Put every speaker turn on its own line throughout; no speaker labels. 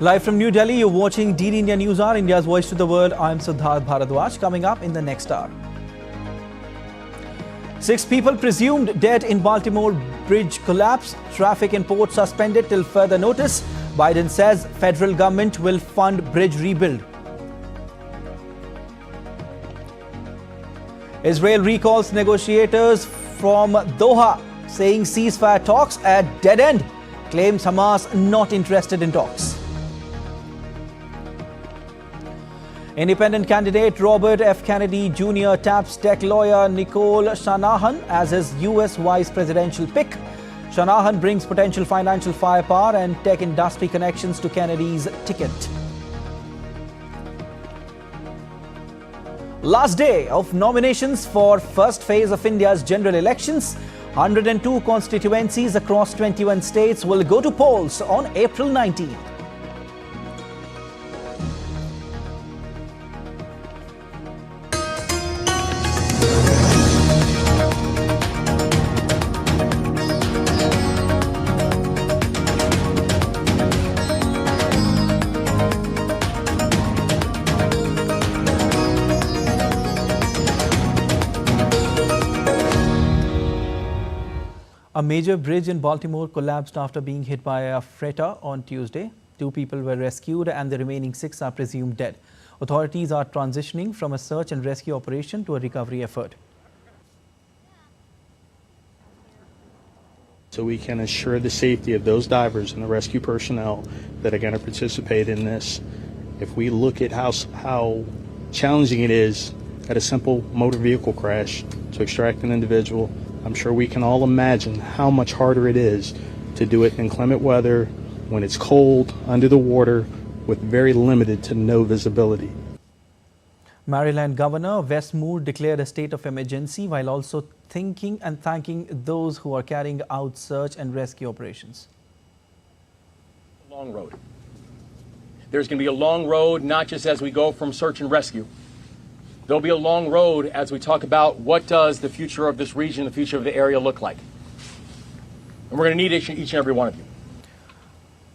Live from New Delhi, you're watching DD India News Hour, India's voice to the world. I'm Siddharth Bharadwaj. Coming up in the next hour. 6 people presumed dead in Baltimore bridge collapse. Traffic in port suspended till further notice. Biden says federal government will fund bridge rebuild. Israel recalls negotiators from Doha, saying ceasefire talks at dead end. Claims Hamas not interested in talks. Independent candidate Robert F. Kennedy Jr. taps tech lawyer Nicole Shanahan as his U.S. vice presidential pick. Shanahan brings potential financial firepower and tech industry connections to Kennedy's ticket. Last day of nominations for first phase of India's general elections. 102 constituencies across 21 states will go to polls on April 19th. A major bridge in Baltimore collapsed after being hit by a freighter on Tuesday. 2 people were rescued and the remaining 6 are presumed dead. Authorities are transitioning from a search and rescue operation to a recovery effort.
So we can assure the safety of those divers and the rescue personnel that are going to participate in this. If we look at how challenging it is at a simple motor vehicle crash to extract an individual, I'm sure we can all imagine how much harder it is to do it in inclement weather, when it's cold, under the water, with very limited to no visibility.
Maryland Governor Wes Moore declared a state of emergency while also thanking those who are carrying out search and rescue operations.
Long road. There's going to be a long road, not just as we go from search and rescue. There'll be a long road as we talk about what does the future of this region, the future of the area look like. And we're going to need each and every one of you.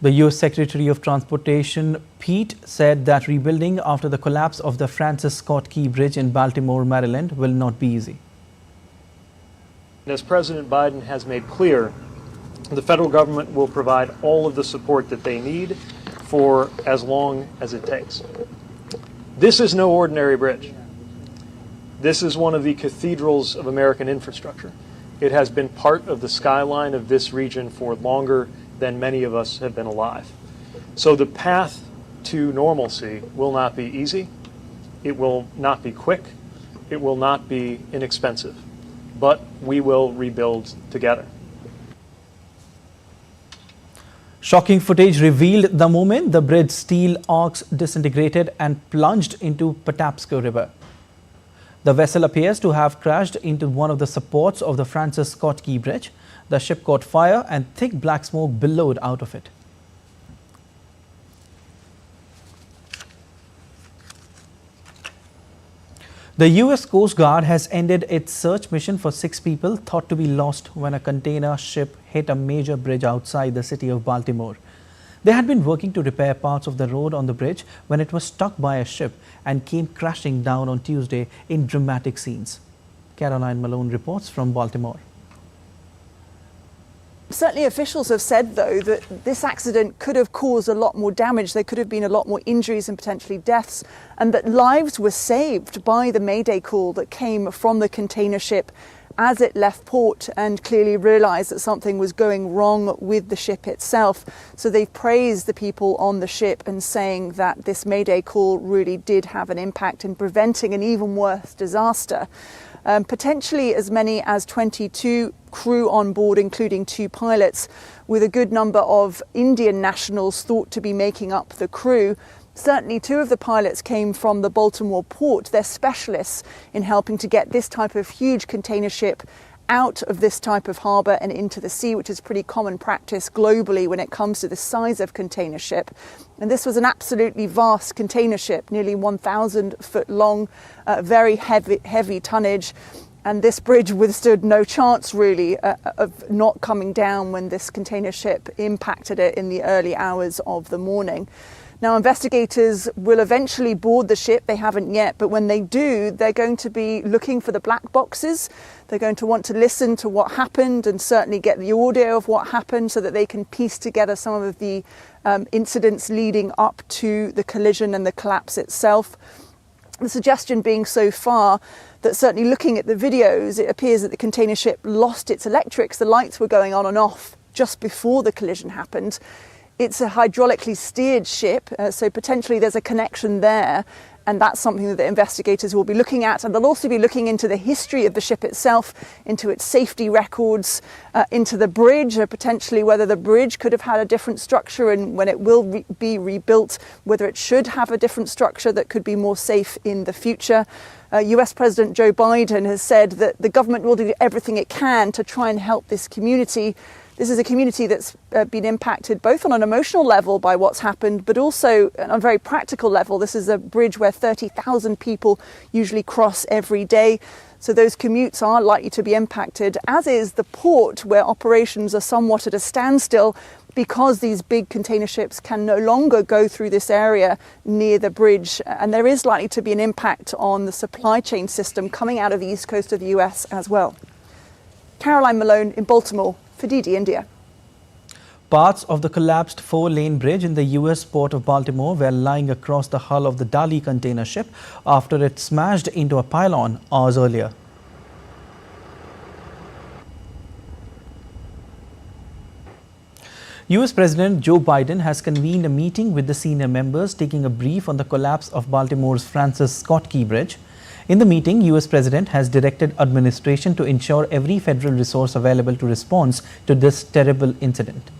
The U.S. Secretary of Transportation, Pete, said that rebuilding after the collapse of the Francis Scott Key Bridge in Baltimore, Maryland will not be easy.
As President Biden has made clear, the federal government will provide all of the support that they need for as long as it takes. This is no ordinary bridge. This is one of the cathedrals of American infrastructure. It has been part of the skyline of this region for longer than many of us have been alive. So the path to normalcy will not be easy. It will not be quick. It will not be inexpensive. But we will rebuild together.
Shocking footage revealed the moment the bridge's steel arcs disintegrated and plunged into Patapsco River. The vessel appears to have crashed into one of the supports of the Francis Scott Key Bridge. The ship caught fire and thick black smoke billowed out of it. The U.S. Coast Guard has ended its search mission for 6 people thought to be lost when a container ship hit a major bridge outside the city of Baltimore. They had been working to repair parts of the road on the bridge when it was struck by a ship and came crashing down on Tuesday in dramatic scenes. Caroline Malone reports from Baltimore.
Certainly officials have said, though, that this accident could have caused a lot more damage. There could have been a lot more injuries and potentially deaths, and that lives were saved by the Mayday call that came from the container ship as it left port and clearly realised that something was going wrong with the ship itself. So they've praised the people on the ship and saying that this Mayday call really did have an impact in preventing an even worse disaster. Potentially as many as 22 crew on board, including 2 pilots, with a good number of Indian nationals thought to be making up the crew. Certainly 2 of the pilots came from the Baltimore port. They're specialists in helping to get this type of huge container ship out of this type of harbour and into the sea, which is pretty common practice globally when it comes to the size of container ship. And this was an absolutely vast container ship, nearly 1,000 foot long, very heavy tonnage. And this bridge withstood no chance, really, of not coming down when this container ship impacted it in the early hours of the morning. Now, investigators will eventually board the ship. They haven't yet, but when they do, they're going to be looking for the black boxes. They're going to want to listen to what happened and certainly get the audio of what happened so that they can piece together some of the incidents leading up to the collision and the collapse itself. The suggestion being so far that certainly looking at the videos, it appears that the container ship lost its electrics. The lights were going on and off just before the collision happened. It's a hydraulically steered ship, so potentially there's a connection there. And that's something that the investigators will be looking at. And they'll also be looking into the history of the ship itself, into its safety records, into the bridge, or potentially whether the bridge could have had a different structure and when it will be rebuilt, whether it should have a different structure that could be more safe in the future. US President Joe Biden has said that the government will do everything it can to try and help this community. This is a community that's been impacted both on an emotional level by what's happened, but also on a very practical level. This is a bridge where 30,000 people usually cross every day. So those commutes are likely to be impacted, as is the port, where operations are somewhat at a standstill because these big container ships can no longer go through this area near the bridge. And there is likely to be an impact on the supply chain system coming out of the east coast of the US as well. Caroline Malone in Baltimore for DD India.
Parts of the collapsed 4-lane bridge in the US port of Baltimore were lying across the hull of the Dali container ship after it smashed into a pylon hours earlier. US President Joe Biden has convened a meeting with the senior members, taking a brief on the collapse of Baltimore's Francis Scott Key Bridge. In the meeting, US President has directed administration to ensure every federal resource available to respond to this terrible incident.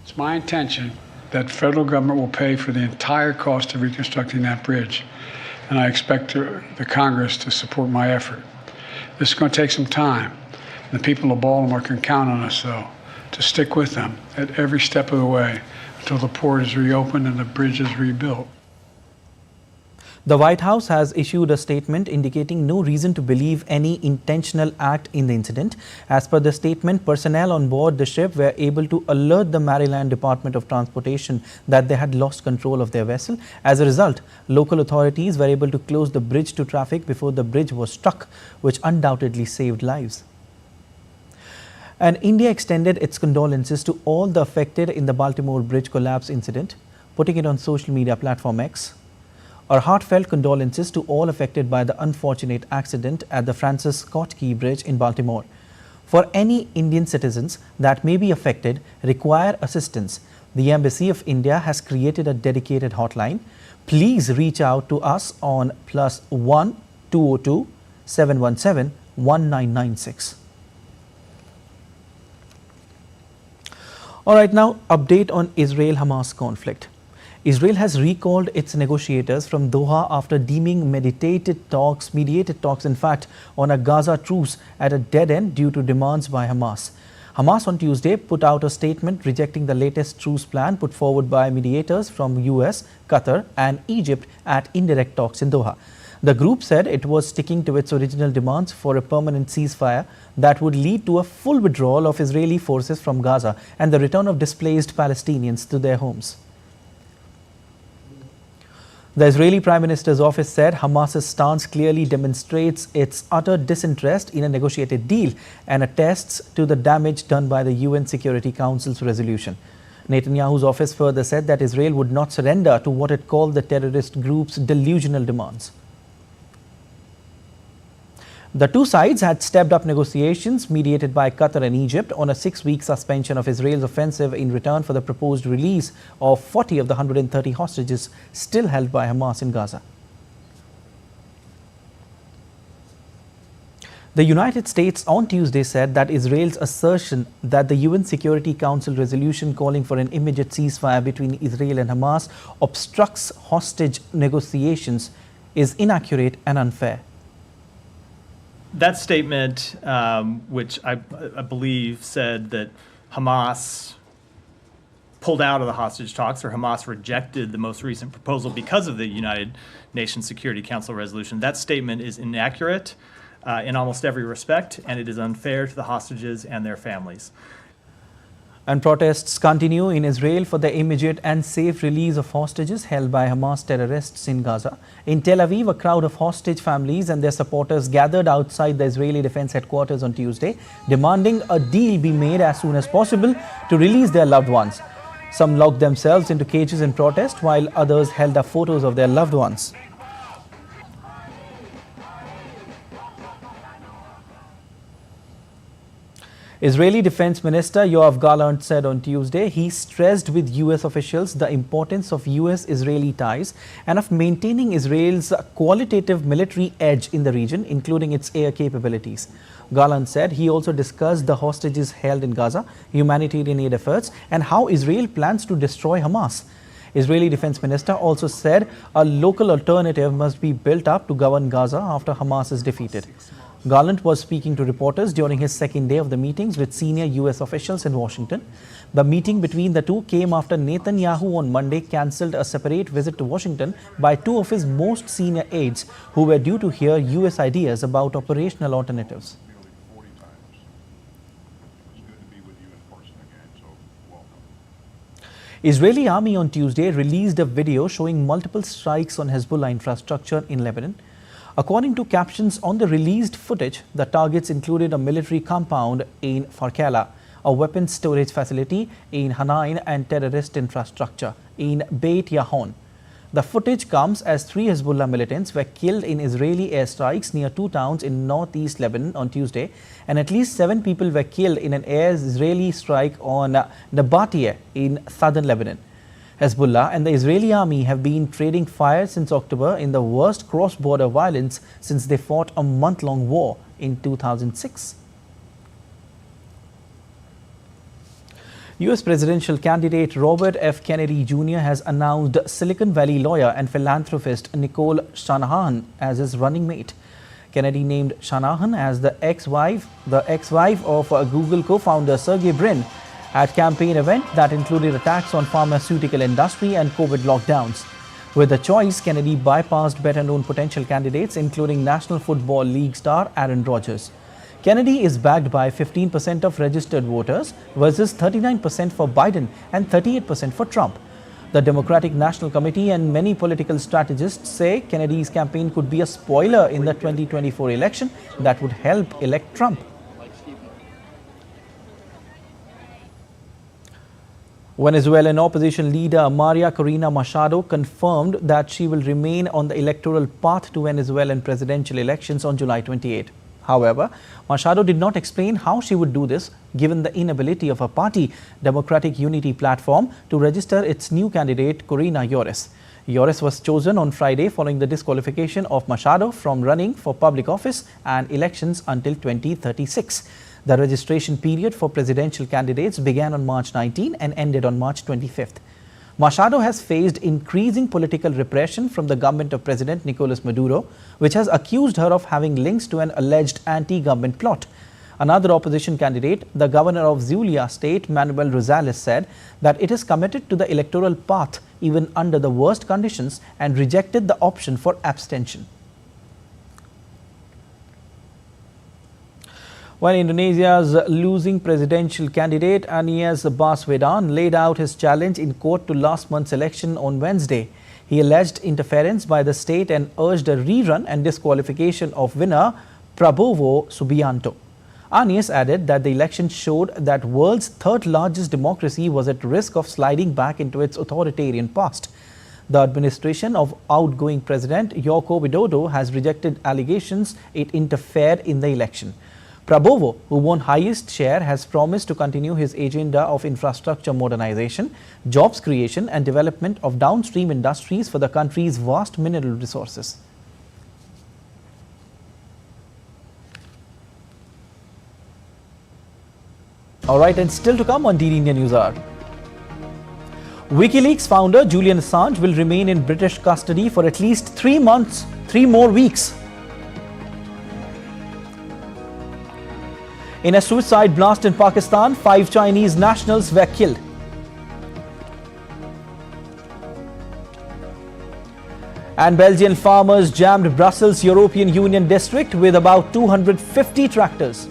It's my intention that the federal government will pay for the entire cost of reconstructing that bridge, and I expect the Congress to support my effort. This is going to take some time. The people of Baltimore can count on us, though, to stick with them at every step of the way until the port is reopened and the bridge is rebuilt.
The White House has issued a statement indicating no reason to believe any intentional act in the incident. As per the statement, personnel on board the ship were able to alert the Maryland Department of Transportation that they had lost control of their vessel. As a result, local authorities were able to close the bridge to traffic before the bridge was struck, which undoubtedly saved lives. And India extended its condolences to all the affected in the Baltimore bridge collapse incident, putting it on social media platform X. Our heartfelt condolences to all affected by the unfortunate accident at the Francis Scott Key Bridge in Baltimore. For any Indian citizens that may be affected, require assistance, the Embassy of India has created a dedicated hotline. Please reach out to us on +1 202 717 1996. All right, now update on Israel-Hamas conflict. Israel has recalled its negotiators from Doha after deeming mediated talks, in fact, on a Gaza truce at a dead end due to demands by Hamas. Hamas on Tuesday put out a statement rejecting the latest truce plan put forward by mediators from US, Qatar and Egypt at indirect talks in Doha. The group said it was sticking to its original demands for a permanent ceasefire that would lead to a full withdrawal of Israeli forces from Gaza and the return of displaced Palestinians to their homes. The Israeli Prime Minister's office said Hamas's stance clearly demonstrates its utter disinterest in a negotiated deal and attests to the damage done by the UN Security Council's resolution. Netanyahu's office further said that Israel would not surrender to what it called the terrorist group's delusional demands. The two sides had stepped up negotiations mediated by Qatar and Egypt on a 6-week suspension of Israel's offensive in return for the proposed release of 40 of the 130 hostages still held by Hamas in Gaza. The United States on Tuesday said that Israel's assertion that the UN Security Council resolution calling for an immediate ceasefire between Israel and Hamas obstructs hostage negotiations is inaccurate and unfair.
That statement, which I believe said that Hamas pulled out of the hostage talks, or Hamas rejected the most recent proposal because of the United Nations Security Council resolution. That statement is inaccurate in almost every respect, and it is unfair to the hostages and their families.
And protests continue in Israel for the immediate and safe release of hostages held by Hamas terrorists in Gaza. In Tel Aviv, a crowd of hostage families and their supporters gathered outside the Israeli Defense Headquarters on Tuesday, demanding a deal be made as soon as possible to release their loved ones. Some locked themselves into cages in protest, while others held up photos of their loved ones. Israeli Defense Minister Yoav Gallant said on Tuesday he stressed with US officials the importance of US-Israeli ties and of maintaining Israel's qualitative military edge in the region, including its air capabilities. Gallant said he also discussed the hostages held in Gaza, humanitarian aid efforts, and how Israel plans to destroy Hamas. Israeli Defense Minister also said a local alternative must be built up to govern Gaza after Hamas is defeated. Gallant was speaking to reporters during his second day of the meetings with senior US officials in Washington. The meeting between the two came after Netanyahu on Monday cancelled a separate visit to Washington by two of his most senior aides who were due to hear US ideas about operational alternatives. Israeli army on Tuesday released a video showing multiple strikes on Hezbollah infrastructure in Lebanon. According to captions on the released footage, the targets included a military compound in Farkala, a weapons storage facility in Hanain, and terrorist infrastructure in Beit Yahon. The footage comes as 3 Hezbollah militants were killed in Israeli airstrikes near 2 towns in northeast Lebanon on Tuesday, and at least 7 people were killed in an Israeli strike on Nabatiyeh in southern Lebanon. Hezbollah and the Israeli army have been trading fire since October in the worst cross-border violence since they fought a month-long war in 2006. US presidential candidate Robert F. Kennedy Jr. has announced Silicon Valley lawyer and philanthropist Nicole Shanahan as his running mate. Kennedy named Shanahan as the ex-wife of Google co-founder Sergey Brin at campaign event that included attacks on pharmaceutical industry and COVID lockdowns. With the choice, Kennedy bypassed better-known potential candidates, including National Football League star Aaron Rodgers. Kennedy is backed by 15% of registered voters versus 39% for Biden and 38% for Trump. The Democratic National Committee and many political strategists say Kennedy's campaign could be a spoiler in the 2024 election that would help elect Trump. Venezuelan opposition leader Maria Corina Machado confirmed that she will remain on the electoral path to Venezuelan presidential elections on July 28. However, Machado did not explain how she would do this, given the inability of her party, Democratic Unity Platform, to register its new candidate, Corina Llores. Llores was chosen on Friday following the disqualification of Machado from running for public office and elections until 2036. The registration period for presidential candidates began on March 19 and ended on March 25th. Machado has faced increasing political repression from the government of President Nicolas Maduro, which has accused her of having links to an alleged anti-government plot. Another opposition candidate, the governor of Zulia state, Manuel Rosales, said that it is committed to the electoral path even under the worst conditions and rejected the option for abstention. While Indonesia's losing presidential candidate Anies Baswedan laid out his challenge in court to last month's election on Wednesday, he alleged interference by the state and urged a rerun and disqualification of winner Prabowo Subianto. Anies added that the election showed that world's third largest democracy was at risk of sliding back into its authoritarian past. The administration of outgoing President Joko Widodo has rejected allegations it interfered in the election. Prabowo, who won highest share, has promised to continue his agenda of infrastructure modernization, jobs creation and development of downstream industries for the country's vast mineral resources. All right, and still to come on DD India News Hour. WikiLeaks founder Julian Assange will remain in British custody for at least 3 months, 3 more weeks. In a suicide blast in Pakistan, 5 Chinese nationals were killed. And Belgian farmers jammed Brussels' European Union district with about 250 tractors.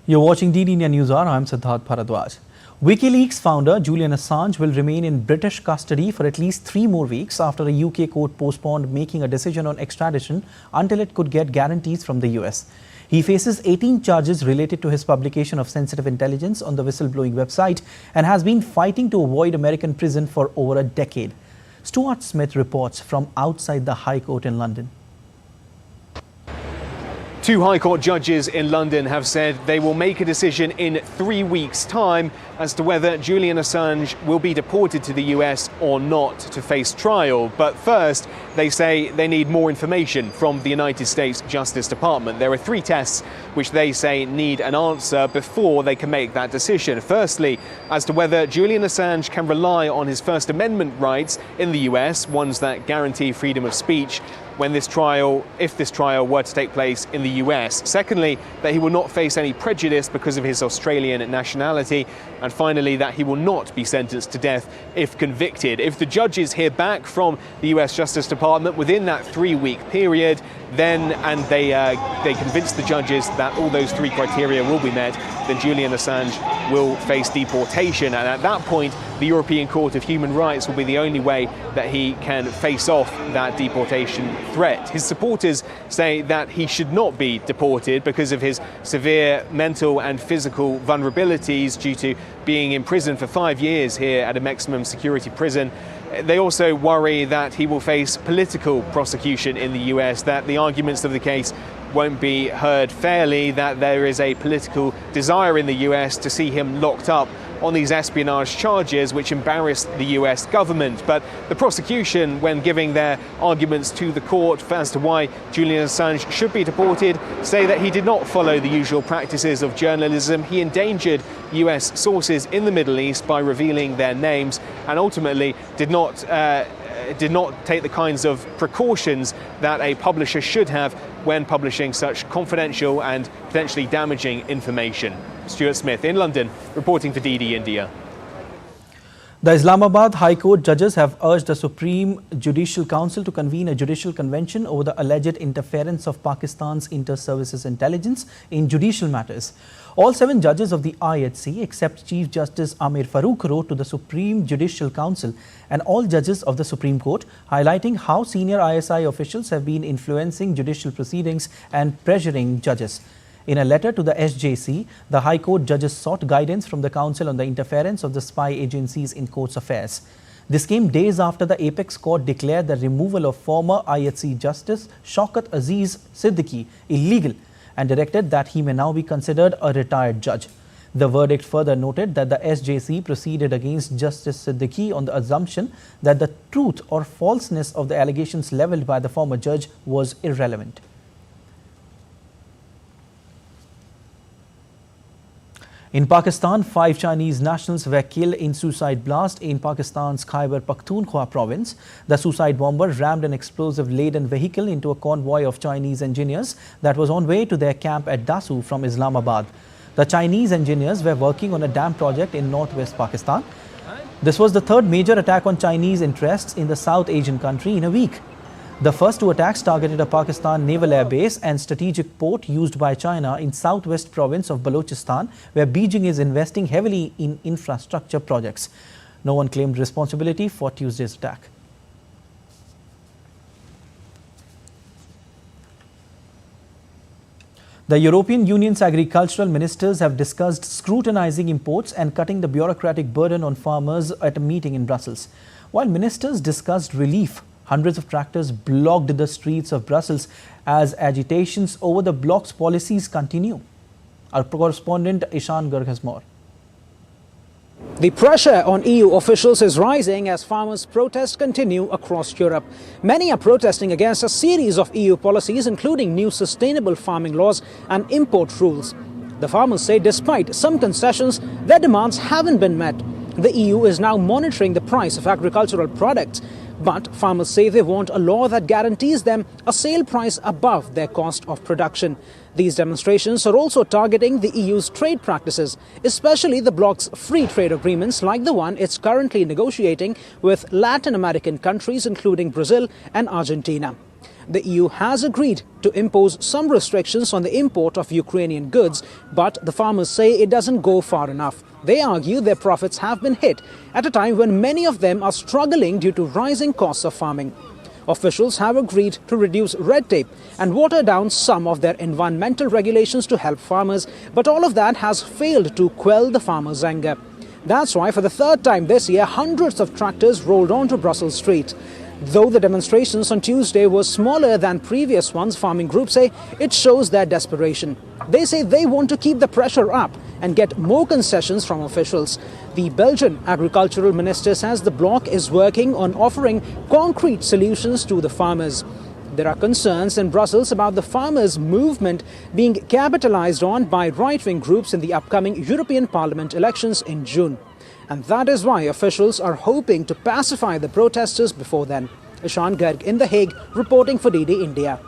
You're watching DD India News Hour. I'm Siddharth Bharadwaj. WikiLeaks founder Julian Assange will remain in British custody for at least 3 more weeks after a UK court postponed making a decision on extradition until it could get guarantees from the US. He faces 18 charges related to his publication of sensitive intelligence on the whistleblowing website and has been fighting to avoid American prison for over a decade. Stuart Smith reports from outside the High Court in London.
2 High Court judges in London have said they will make a decision in 3 weeks' time as to whether Julian Assange will be deported to the US or not to face trial. But first, they say they need more information from the United States Justice Department. There are 3 tests which they say need an answer before they can make that decision. Firstly, as to whether Julian Assange can rely on his First Amendment rights in the US, ones that guarantee freedom of speech, when this trial, if this trial were to take place in the US. Secondly, that he will not face any prejudice because of his Australian nationality. And finally, that he will not be sentenced to death if convicted. If the judges hear back from the US Justice Department within that 3-week period, then, and they convince the judges that all those 3 criteria will be met, then Julian Assange will face deportation. And at that point, the European Court of Human Rights will be the only way that he can face off that deportation threat. His supporters say that he should not be deported because of his severe mental and physical vulnerabilities due to being in prison for 5 years here at a maximum security prison. They also worry that he will face political prosecution in the US, that the arguments of the case won't be heard fairly, that there is a political desire in the US to see him locked up on these espionage charges which embarrass the US government. But the prosecution, when giving their arguments to the court as to why Julian Assange should be deported, say that he did not follow the usual practices of journalism. He endangered US sources in the Middle East by revealing their names and ultimately did not take the kinds of precautions that a publisher should have when publishing such confidential and potentially damaging information. Stuart Smith in London, reporting for DD India.
The Islamabad High Court judges have urged the Supreme Judicial Council to convene a judicial convention over the alleged interference of Pakistan's inter-services intelligence in judicial matters. All 7 judges of the IHC, except Chief Justice Amir Farooq, wrote to the Supreme Judicial Council and all judges of the Supreme Court, highlighting how senior ISI officials have been influencing judicial proceedings and pressuring judges. In a letter to the SJC, the High Court judges sought guidance from the Council on the interference of the spy agencies in courts' affairs. This came days after the Apex Court declared the removal of former IHC Justice Shaukat Aziz Siddiqui illegal and directed that he may now be considered a retired judge. The verdict further noted that the SJC proceeded against Justice Siddiqui on the assumption that the truth or falseness of the allegations levelled by the former judge was irrelevant. In Pakistan, 5 Chinese nationals were killed in suicide blast in Pakistan's Khyber Pakhtunkhwa province. The suicide bomber rammed an explosive-laden vehicle into a convoy of Chinese engineers that was on way to their camp at Dasu from Islamabad. The Chinese engineers were working on a dam project in northwest Pakistan. This was the 3rd major attack on Chinese interests in the South Asian country in a week. The first 2 attacks targeted a Pakistan naval air base and strategic port used by China in southwest province of Balochistan, where Beijing is investing heavily in infrastructure projects. No one claimed responsibility for Tuesday's attack. The European Union's agricultural ministers have discussed scrutinizing imports and cutting the bureaucratic burden on farmers at a meeting in Brussels. While ministers discussed relief, hundreds of tractors blocked the streets of Brussels as agitations over the bloc's policies continue. Our correspondent Ishan Garg has more.
The pressure on EU officials is rising as farmers' protests continue across Europe. Many are protesting against a series of EU policies, including new sustainable farming laws and import rules. The farmers say despite some concessions, their demands haven't been met. The EU is now monitoring the price of agricultural products, but farmers say they want a law that guarantees them a sale price above their cost of production. These demonstrations are also targeting the EU's trade practices, especially the bloc's free trade agreements like the one it's currently negotiating with Latin American countries including Brazil and Argentina. The EU has agreed to impose some restrictions on the import of Ukrainian goods, but the farmers say it doesn't go far enough. They argue their profits have been hit at a time when many of them are struggling due to rising costs of farming. Officials have agreed to reduce red tape and water down some of their environmental regulations to help farmers, but all of that has failed to quell the farmers' anger. That's why for the third time this year, hundreds of tractors rolled onto Brussels streets. Though the demonstrations on Tuesday were smaller than previous ones, farming groups say it shows their desperation. They say they want to keep the pressure up and get more concessions from officials. The Belgian agricultural minister says the bloc is working on offering concrete solutions to the farmers. There are concerns in Brussels about the farmers' movement being capitalized on by right-wing groups in the upcoming European Parliament elections in June. And that is why officials are hoping to pacify the protesters before then. Ishan Garg in The Hague, reporting for DD India.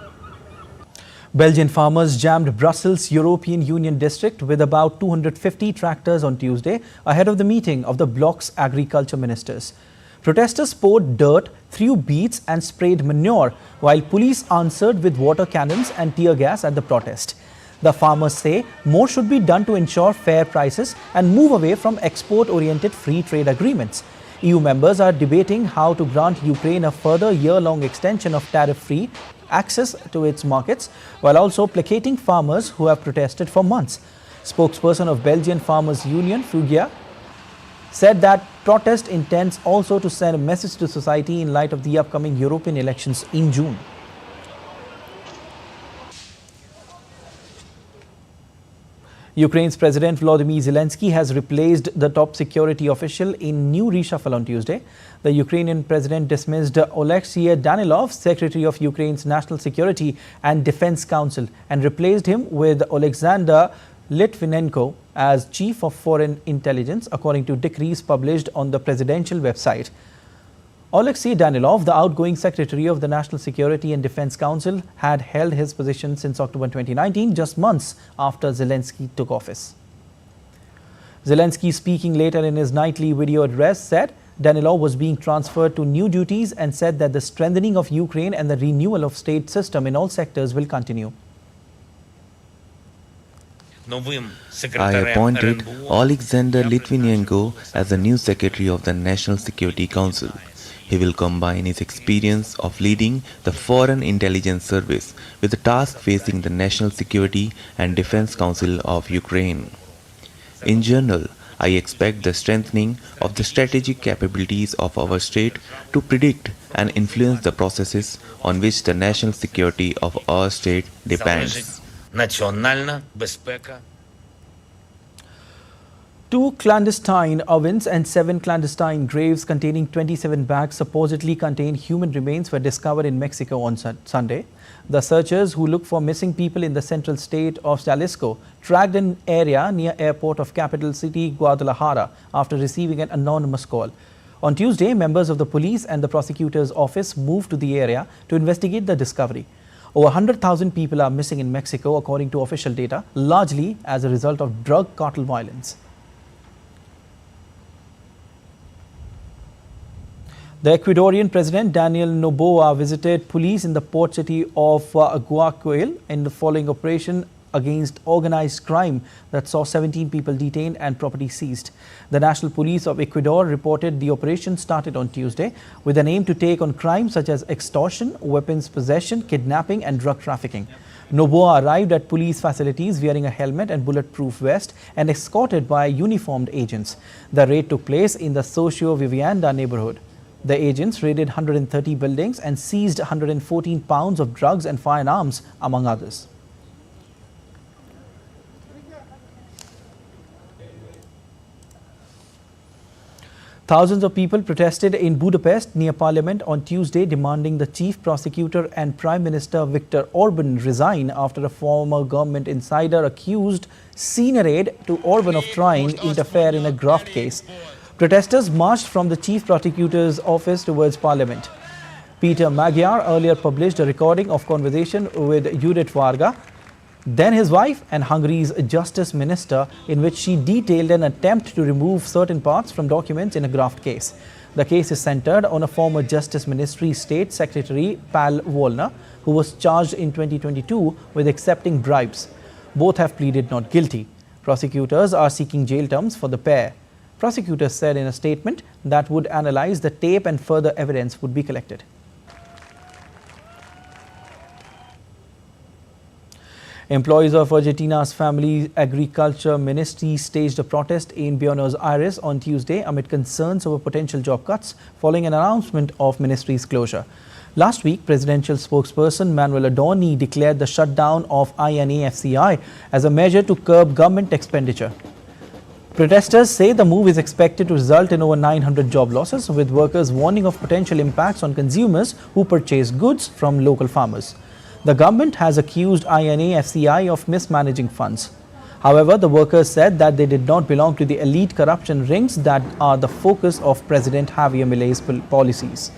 Belgian farmers jammed Brussels' European Union district with about 250 tractors on Tuesday ahead of the meeting of the bloc's agriculture ministers. Protesters poured dirt, threw beets and sprayed manure, while police answered with water cannons and tear gas at the protest. The farmers say more should be done to ensure fair prices and move away from export-oriented free trade agreements. EU members are debating how to grant Ukraine a further year-long extension of tariff-free access to its markets, while also placating farmers who have protested for months. Spokesperson of Belgian Farmers Union, Fugia, said that protest intends also to send a message to society in light of the upcoming European elections in June. Ukraine's President Volodymyr Zelensky has replaced the top security official in new reshuffle on Tuesday. The Ukrainian president dismissed Oleksiy Danilov, Secretary of Ukraine's National Security and Defense Council, and replaced him with Alexander Litvinenko as Chief of Foreign Intelligence, according to decrees published on the presidential website. Oleksiy Danilov, the outgoing Secretary of the National Security and Defense Council, had held his position since October 2019, just months after Zelensky took office. Zelensky, speaking later in his nightly video address, said Danilov was being transferred to new duties and said that the strengthening of Ukraine and the renewal of state system in all sectors will continue.
I appointed Alexander Litvinenko as the new Secretary of the National Security Council. He will combine his experience of leading the Foreign Intelligence Service with the task facing the National Security and Defense Council of Ukraine. In general, I expect the strengthening of the strategic capabilities of our state to predict and influence the processes on which the national security of our state depends.
Two clandestine ovens and 7 clandestine graves containing 27 bags supposedly contain human remains were discovered in Mexico on Sunday. The searchers, who look for missing people in the central state of Jalisco, tracked an area near airport of capital city Guadalajara after receiving an anonymous call. On Tuesday, members of the police and the prosecutor's office moved to the area to investigate the discovery. Over 100,000 people are missing in Mexico, according to official data, largely as a result of drug cartel violence. The Ecuadorian President Daniel Noboa visited police in the port city of Guayaquil in the following Operation against organized crime that saw 17 people detained and property seized. The National Police of Ecuador reported the operation started on Tuesday with an aim to take on crimes such as extortion, weapons possession, kidnapping and drug trafficking. Noboa arrived at police facilities wearing a helmet and bulletproof vest and escorted by uniformed agents. The raid took place in the Socio Vivienda neighborhood. The agents raided 130 buildings and seized 114 pounds of drugs and firearms, among others. Thousands of people protested in Budapest near Parliament on Tuesday, demanding the chief prosecutor and Prime Minister Viktor Orban resign after a former government insider accused senior aide to Orban of trying to interfere in a graft case. Protesters marched from the chief prosecutor's office towards Parliament. Peter Magyar earlier published a recording of conversation with Judith Varga, then his wife and Hungary's justice minister, in which she detailed an attempt to remove certain parts from documents in a graft case. The case is centered on a former Justice Ministry State Secretary, Pal Volner, who was charged in 2022 with accepting bribes. Both have pleaded not guilty. Prosecutors are seeking jail terms for the pair. Prosecutors said in a statement that would analyze the tape and further evidence would be collected. Employees of Argentina's Family Agriculture Ministry staged a protest in Buenos Aires on Tuesday amid concerns over potential job cuts following an announcement of ministry's closure. Last week, presidential spokesperson Manuel Adorni declared the shutdown of INAFCI as a measure to curb government expenditure. Protesters say the move is expected to result in over 900 job losses, with workers warning of potential impacts on consumers who purchase goods from local farmers. The government has accused INAFCI of mismanaging funds. However, the workers said that they did not belong to the elite corruption rings that are the focus of President Javier Milei's policies.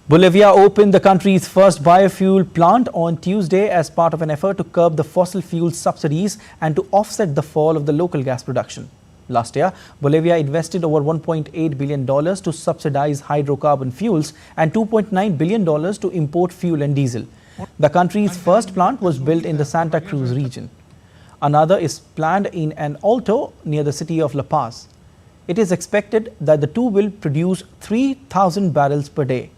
Bolivia opened the country's first biofuel plant on Tuesday as part of an effort to curb the fossil fuel subsidies and to offset the fall of the local gas production. Last year, Bolivia invested over $1.8 billion to subsidize hydrocarbon fuels and $2.9 billion to import fuel and diesel. The country's first plant was built in the Santa Cruz region. Another is planned in an Alto near the city of La Paz. It is expected that the two will produce 3,000 barrels per day.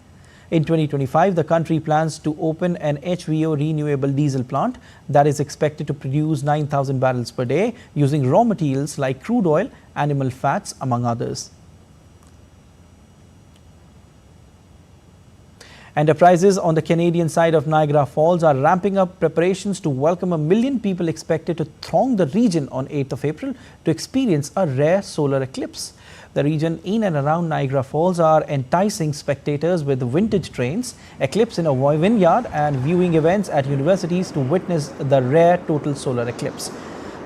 In 2025, the country plans to open an HVO renewable diesel plant that is expected to produce 9,000 barrels per day using raw materials like crude oil, animal fats, among others. Enterprises on the Canadian side of Niagara Falls are ramping up preparations to welcome 1 million people expected to throng the region on 8th of April to experience a rare solar eclipse. The region in and around Niagara Falls are enticing spectators with vintage trains, eclipse in a vineyard and viewing events at universities to witness the rare total solar eclipse.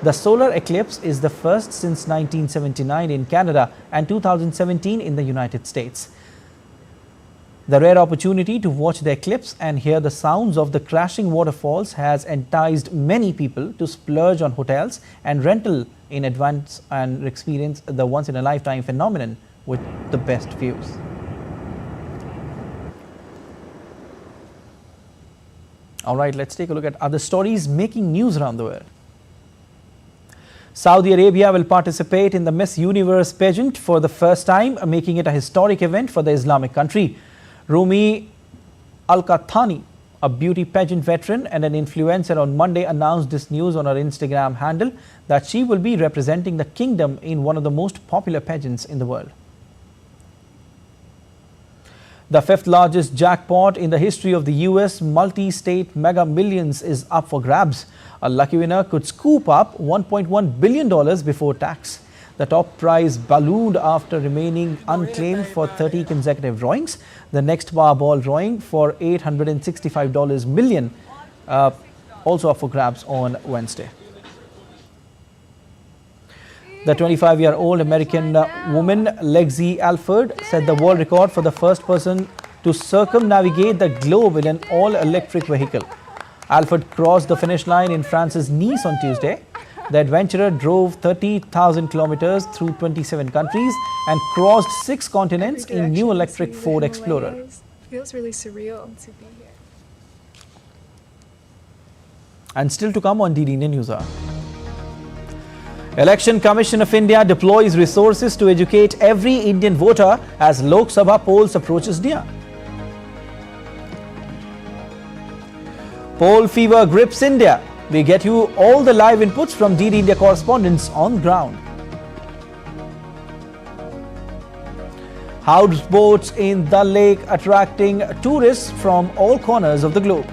The solar eclipse is the first since 1979 in Canada and 2017 in the United States. The rare opportunity to watch the eclipse and hear the sounds of the crashing waterfalls has enticed many people to splurge on hotels and rental in advance and experience the once-in-a-lifetime phenomenon with the best views. All right, let's take a look at other stories making news around the world. Saudi Arabia will participate in the Miss Universe pageant for the first time, making it a historic event for the Islamic country. Rumi Al-Qahtani, a beauty pageant veteran and an influencer, on Monday announced this news on her Instagram handle that she will be representing the kingdom in one of the most popular pageants in the world. The fifth largest jackpot in the history of the US multi-state Mega Millions is up for grabs. A lucky winner could scoop up $1.1 billion before tax. The top prize ballooned after remaining unclaimed for 30 consecutive drawings. The next Powerball drawing for $865 million also up for grabs on Wednesday. The 25-year-old American woman Lexi Alford set the world record for the first person to circumnavigate the globe in an all-electric vehicle. Alford crossed the finish line in France's Nice on Tuesday. The adventurer drove 30,000 kilometers through 27 countries and crossed 6 continents in new electric Ford Explorer.
feels really surreal to be here.
And still to come on DD Indian News Hour. Election Commission of India deploys resources to educate every Indian voter as Lok Sabha polls approaches near. Poll fever grips India. We get you all the live inputs from DD India correspondents on ground. Houseboats in Dal Lake attracting tourists from all corners of the globe.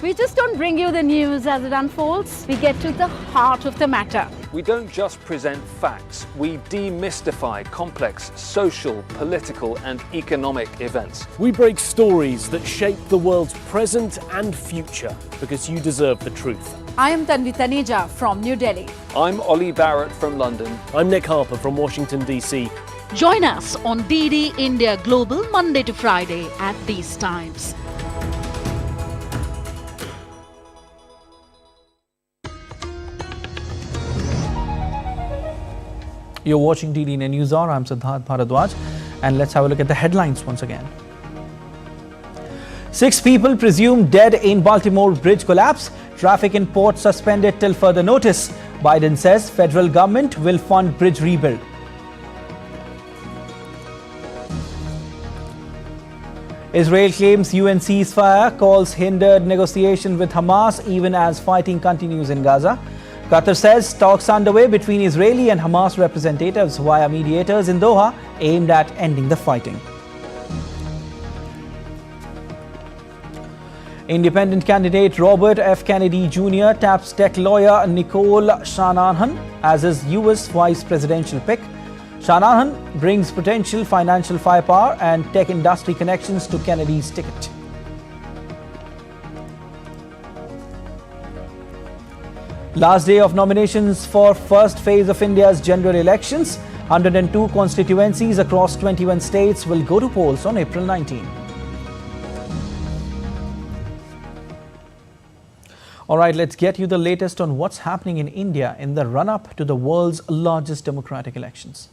We just don't bring you the news as it unfolds. We get to the heart of the matter.
We don't just present facts. We demystify complex social, political and economic events.
We break stories that shape the world's present and future because you deserve the truth.
I am Tanvi Taneja from New Delhi.
I'm Ollie Barrett from London.
I'm Nick Harper from Washington, D.C.
Join us on DD India Global Monday to Friday at these times.
You're watching DD Indian News Hour. I'm Siddharth Bharadwaj, and let's have a look at the headlines once again. 6 people presumed dead in Baltimore bridge collapse. Traffic in port suspended till further notice. Biden says federal government will fund bridge rebuild. Israel claims UN ceasefire, calls hindered negotiation with Hamas even as fighting continues in Gaza. Qatar says talks underway between Israeli and Hamas representatives via mediators in Doha aimed at ending the fighting. Independent candidate Robert F. Kennedy Jr. taps tech lawyer Nicole Shanahan as his US vice presidential pick. Shanahan brings potential financial firepower and tech industry connections to Kennedy's ticket. Last day of nominations for first phase of India's general elections. 102 constituencies across 21 states will go to polls on April 19. Alright, let's get you the latest on what's happening in India in the run-up to the world's largest democratic elections.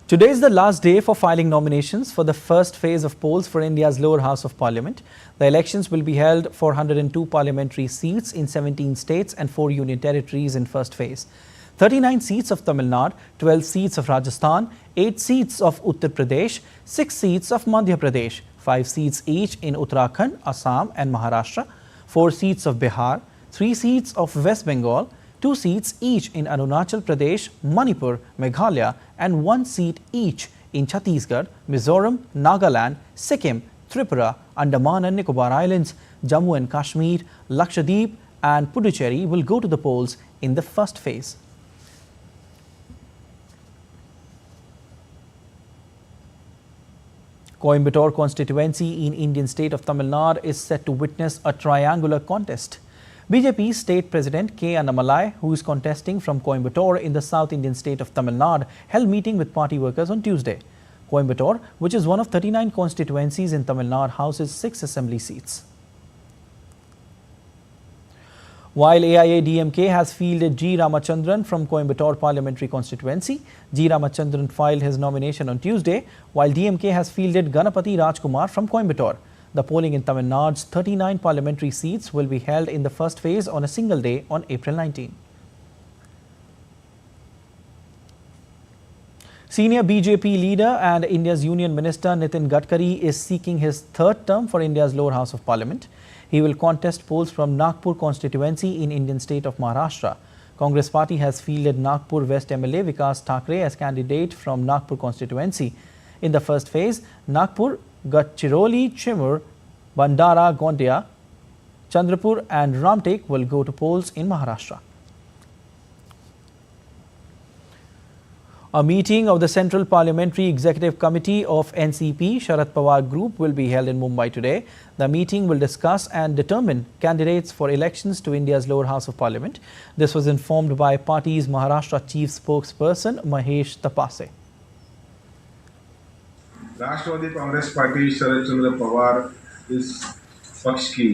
Today is the last day for filing nominations for the first phase of polls for India's lower house of parliament. The elections will be held for 102 parliamentary seats in 17 states and 4 union territories in first phase. 39 seats of Tamil Nadu, 12 seats of Rajasthan, 8 seats of Uttar Pradesh, 6 seats of Madhya Pradesh, 5 seats each in Uttarakhand, Assam and Maharashtra, 4 seats of Bihar, 3 seats of West Bengal, 2 seats each in Arunachal Pradesh, Manipur, Meghalaya and 1 seat each in Chhattisgarh, Mizoram, Nagaland, Sikkim, Tripura, Andaman and Nicobar Islands, Jammu and Kashmir, Lakshadweep and Puducherry will go to the polls in the first phase. Coimbatore constituency in Indian state of Tamil Nadu is set to witness a triangular contest. BJP state president K. Annamalai, who is contesting from Coimbatore in the South Indian state of Tamil Nadu, held meeting with party workers on Tuesday. Coimbatore, which is one of 39 constituencies in Tamil Nadu, houses 6 assembly seats. While AIA-DMK has fielded G. Ramachandran from Coimbatore parliamentary constituency, G. Ramachandran filed his nomination on Tuesday, while DMK has fielded Ganapati Rajkumar from Coimbatore. The polling in Tamil Nadu's 39 parliamentary seats will be held in the first phase on a single day on April 19. Senior BJP leader and India's Union Minister Nitin Gadkari is seeking his 3rd term for India's lower house of parliament. He will contest polls from Nagpur constituency in Indian state of Maharashtra. Congress party has fielded Nagpur West MLA Vikas Thakre as candidate from Nagpur constituency. In the first phase, Nagpur, Gadchiroli, Chimur, Bandara, Gondia, Chandrapur and Ramtek will go to polls in Maharashtra. A meeting of the Central Parliamentary Executive Committee of NCP Sharad Pawar Group will be held in Mumbai today. The meeting will discuss and determine candidates for elections to India's lower house of parliament. This was informed by party's Maharashtra chief spokesperson Mahesh Tapase.
Rashtravadi Congress party शरद चंद्र पवार इस पक्ष की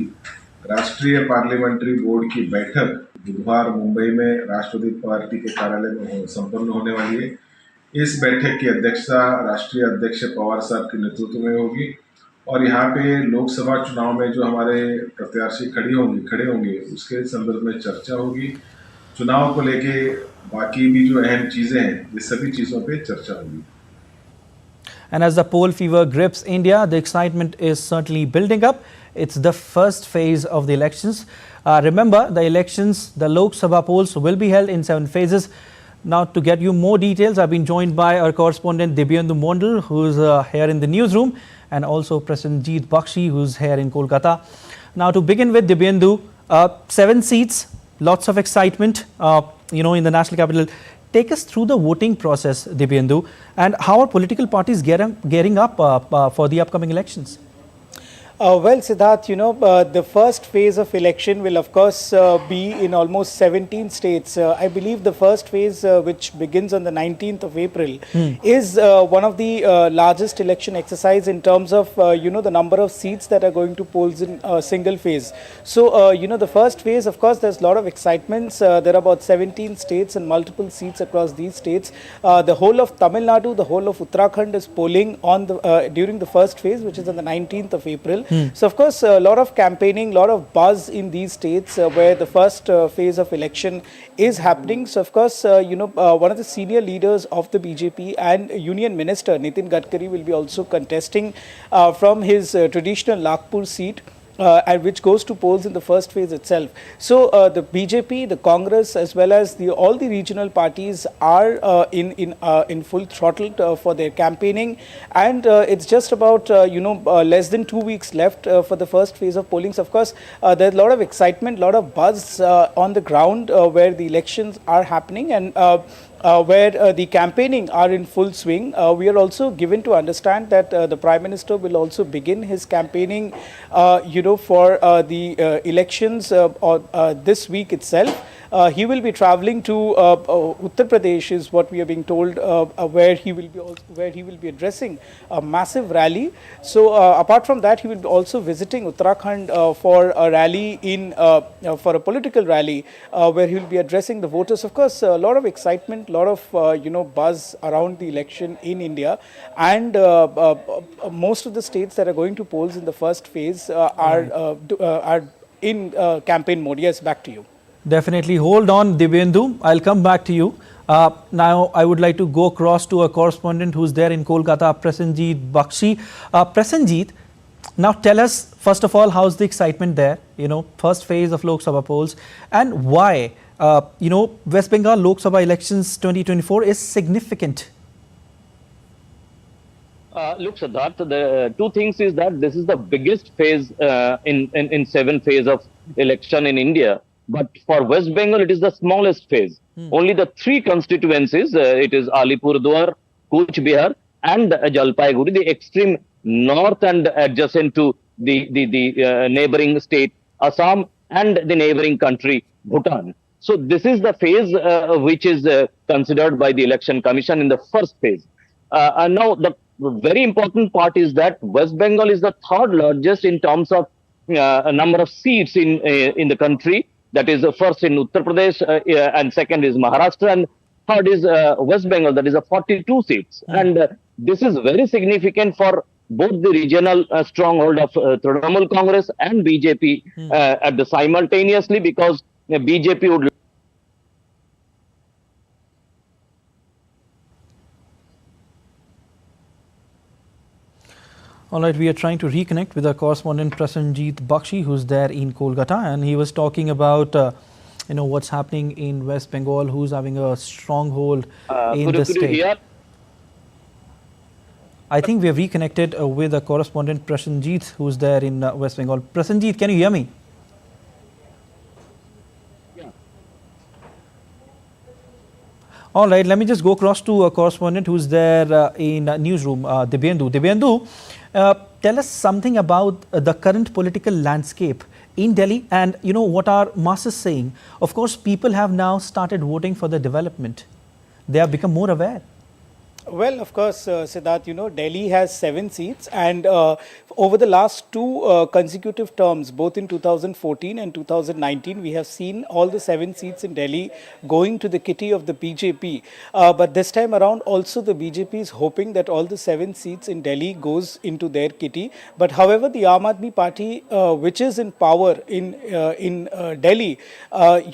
राष्ट्रीय parliamentary board की बैठक बुधवार मुंबई में राष्ट्रवादी party के कार्यालय में संपन्न होने वाली है। इस बैठक की अध्यक्षता राष्ट्रीय अध्यक्ष पवार साहब के नेतृत्व में होगी और यहाँ पे लोकसभा चुनाव में जो हमारे प्रत्याशी खड़े होंगे उसके संदर्भ में चर्चा होगी। चुनाव को लेके बाकी भी जो अहम चीजें हैं ये सभी चीजों पे चर्चा होगी।
And as the poll fever grips India, the excitement is certainly building up. It's the first phase of the elections. Remember, the elections, the Lok Sabha polls will be held in 7 phases. Now, to get you more details, I've been joined by our correspondent Dibyendu Mondal, who's here in the newsroom, and also Prasenjit Bakshi, who's here in Kolkata. Now, to begin with, Dibyendu, 7 seats, lots of excitement, in the national capital. Take us through the voting process, Dibyendu, and how are political parties gearing up for the upcoming elections?
Well, Siddharth, the first phase of election will, of course, be in almost 17 states. I believe the first phase, which begins on the 19th of April, is one of the largest election exercise in terms of, the number of seats that are going to polls in a single phase. So, the first phase, of course, there's a lot of excitements. There are about 17 states and multiple seats across these states. The whole of Tamil Nadu, the whole of Uttarakhand is polling on the during the first phase, which is on the 19th of April. So, of course, a lot of campaigning, a lot of buzz in these states where the first phase of election is happening. So, of course, one of the senior leaders of the BJP and Union Minister Nitin Gadkari will be also contesting from his traditional Nagpur seat. And which goes to polls in the first phase itself. So the BJP, the Congress, as well as all the regional parties are in full throttle for their campaigning, and it's just about less than 2 weeks left for the first phase of polling. So of course, there's a lot of excitement, a lot of buzz on the ground where the elections are happening and where the campaigning are in full swing. We are also given to understand that the Prime Minister will also begin his campaigning, for the elections this week itself. He will be traveling to Uttar Pradesh, is what we are being told, where he will be addressing a massive rally. So apart from that, he will be also visiting Uttarakhand for a rally for a political rally where he will be addressing the voters. Of course, a lot of excitement, a lot of buzz around the election in India, and most of the states that are going to polls in the first phase are in campaign mode. Yes, back to you.
Definitely. Hold on, Dibyendu. I'll come back to you. Now, I would like to go across to a correspondent who's there in Kolkata, Prasenjit Bakshi. Prasenjit, now tell us, first of all, how's the excitement there? First phase of Lok Sabha polls, and why, West Bengal Lok Sabha elections 2024 is significant.
Look, Siddharth, the two things is that this is the biggest phase in 7 phase of election in India. But for West Bengal, it is the smallest phase. Only the 3 constituencies, it is Alipurduar, Cooch Behar and Jalpaiguri, the extreme north and adjacent to the neighboring state, Assam, and the neighboring country, Bhutan. So this is the phase which is considered by the Election Commission in the first phase. And now the very important part is that West Bengal is the 3rd largest in terms of number of seats in the country. That is first in Uttar Pradesh and second is Maharashtra and third is West Bengal, that is 42 seats. And this is very significant for both the regional stronghold of Trinamool Congress and BJP at the simultaneously, because BJP would.
All right, we are trying to reconnect with our correspondent Prasenjit Bakshi, who's there in Kolkata, and he was talking about what's happening in West Bengal, who's having a stronghold in the state. Could you hear? I think we have reconnected with our correspondent Prasenjit, who's there in West Bengal. Prasenjit, can you hear me? All right, let me just go across to a correspondent who's there in newsroom, Dibyendu. Dibyendu, tell us something about the current political landscape in Delhi, and you know what are masses saying. Of course, people have now started voting for the development. They have become more aware.
Well, of course, Siddharth, you know, Delhi has 7 seats, and over the last 2 consecutive terms, both in 2014 and 2019, we have seen all the 7 seats in Delhi going to the kitty of the BJP. But this time around, also the BJP is hoping that all the 7 seats in Delhi goes into their kitty. But however, the Aam Aadmi Party, which is in power in Delhi,